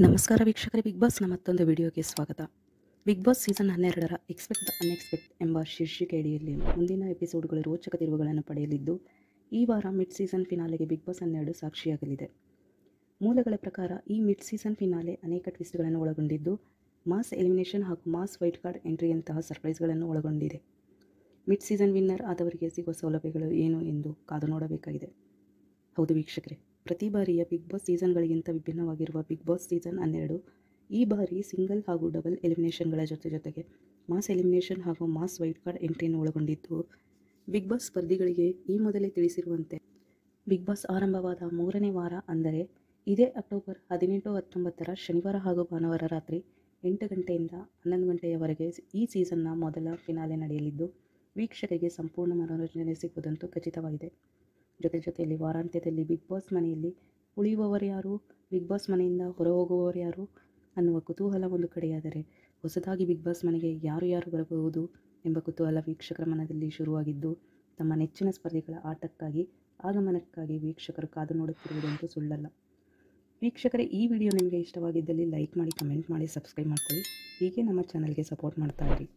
ನಮಸ್ಕಾರ ವೀಕ್ಷಕರೇ, ಬಿಗ್ ಬಾಸ್ನ ಮತ್ತೊಂದು ವಿಡಿಯೋಗೆ ಸ್ವಾಗತ. ಬಿಗ್ ಬಾಸ್ ಸೀಸನ್ 12ರ ಎಕ್ಸ್ಪೆಕ್ಟ್ ದ ಅನ್ಎಕ್ಸ್ಪೆಕ್ಟ್ ಎಂಬ ಶೀರ್ಷಿಕೆಯಡಿಯಲ್ಲಿ ಮುಂದಿನ ಎಪಿಸೋಡ್ಗಳು ರೋಚಕ ತಿರುವುಗಳನ್ನು ಪಡೆಯಲಿದ್ದು, ಈ ವಾರ ಮಿಡ್ ಸೀಸನ್ ಫಿನಾಲೆಗೆ ಬಿಗ್ ಬಾಸ್ 12 ಸಾಕ್ಷಿಯಾಗಲಿದೆ. ಮೂಲಗಳ ಪ್ರಕಾರ ಈ ಮಿಡ್ ಸೀಸನ್ ಫಿನಾಲೆ ಅನೇಕ ಟ್ವಿಸ್ಟ್ಗಳನ್ನು ಒಳಗೊಂಡಿದ್ದು, ಮಾಸ್ ಎಲಿಮಿನೇಷನ್ ಹಾಗೂ ಮಾಸ್ ವೈಲ್ಡ್ ಕಾರ್ಡ್ ಎಂಟ್ರಿಯಂತಹ ಸರ್ಪ್ರೈಸ್ಗಳನ್ನು ಒಳಗೊಂಡಿದೆ. ಮಿಡ್ ಸೀಸನ್ ವಿನ್ನರ್ ಆದವರಿಗೆ ಸಿಗುವ ಸೌಲಭ್ಯಗಳು ಏನು ಎಂದು ಕಾದು ನೋಡಬೇಕಾಗಿದೆ. ಹೌದು ವೀಕ್ಷಕರೇ, ಪ್ರತಿ ಬಾರಿಯ ಬಿಗ್ ಬಾಸ್ ಸೀಸನ್ಗಳಿಗಿಂತ ವಿಭಿನ್ನವಾಗಿರುವ ಬಿಗ್ ಬಾಸ್ ಸೀಸನ್ 12 ಈ ಬಾರಿ ಸಿಂಗಲ್ ಹಾಗೂ ಡಬಲ್ ಎಲಿಮಿನೇಷನ್ಗಳ ಜೊತೆಗೆ ಮಾಸ್ ಎಲಿಮಿನೇಷನ್ ಹಾಗೂ ಮಾಸ್ ವೈಲ್ಡ್ ಕಾರ್ಡ್ ಎಂಟ್ರಿಯನ್ನು ಒಳಗೊಂಡಿದ್ದು, ಬಿಗ್ ಬಾಸ್ ಸ್ಪರ್ಧಿಗಳಿಗೆ ಈ ಮೊದಲೇ ತಿಳಿಸಿರುವಂತೆ ಬಿಗ್ ಬಾಸ್ ಆರಂಭವಾದ 3ನೇ ವಾರ ಅಂದರೆ ಇದೇ ಅಕ್ಟೋಬರ್ 18-19 ಶನಿವಾರ ಹಾಗೂ ಭಾನುವಾರ ರಾತ್ರಿ 8 ಗಂಟೆಯಿಂದ 11 ಗಂಟೆಯವರೆಗೆ ಈ ಸೀಸನ್ನ ಮೊದಲ ಫಿನಾಲೆ ನಡೆಯಲಿದ್ದು, ವೀಕ್ಷಕರಿಗೆ ಸಂಪೂರ್ಣ ಮನೋರಂಜನೆ ಸಿಗುವುದಂತೂ ಖಚಿತವಾಗಿದೆ. ಜೊತೆಯಲ್ಲಿ ವಾರಾಂತ್ಯದಲ್ಲಿ ಬಿಗ್ ಬಾಸ್ ಮನೆಯಲ್ಲಿ ಉಳಿಯುವವರು ಯಾರು, ಬಿಗ್ ಬಾಸ್ ಮನೆಯಿಂದ ಹೊರ ಹೋಗುವವರು ಯಾರು ಅನ್ನುವ ಕುತೂಹಲ ಒಂದು ಕಡೆಯಾದರೆ, ಹೊಸದಾಗಿ ಬಿಗ್ ಬಾಸ್ ಮನೆಗೆ ಯಾರು ಬರಬಹುದು ಎಂಬ ಕುತೂಹಲ ವೀಕ್ಷಕರ ಮನದಲ್ಲಿ ಶುರುವಾಗಿದ್ದು, ತಮ್ಮ ನೆಚ್ಚಿನ ಸ್ಪರ್ಧಿಗಳ ಆಟಕ್ಕಾಗಿ ಆಗಮನಕ್ಕಾಗಿ ವೀಕ್ಷಕರು ಕಾದು ನೋಡುತ್ತಿರುವುದಂತೂ ಸುಳ್ಳಲ್ಲ. ವೀಕ್ಷಕರೇ, ಈ ವಿಡಿಯೋ ನಿಮಗೆ ಇಷ್ಟವಾಗಿದ್ದಲ್ಲಿ ಲೈಕ್ ಮಾಡಿ, ಕಮೆಂಟ್ ಮಾಡಿ, ಸಬ್ಸ್ಕ್ರೈಬ್ ಮಾಡ್ಕೊಳ್ಳಿ. ಹೀಗೆ ನಮ್ಮ ಚಾನಲ್ಗೆ ಸಪೋರ್ಟ್ ಮಾಡ್ತಾ ಇರಿ.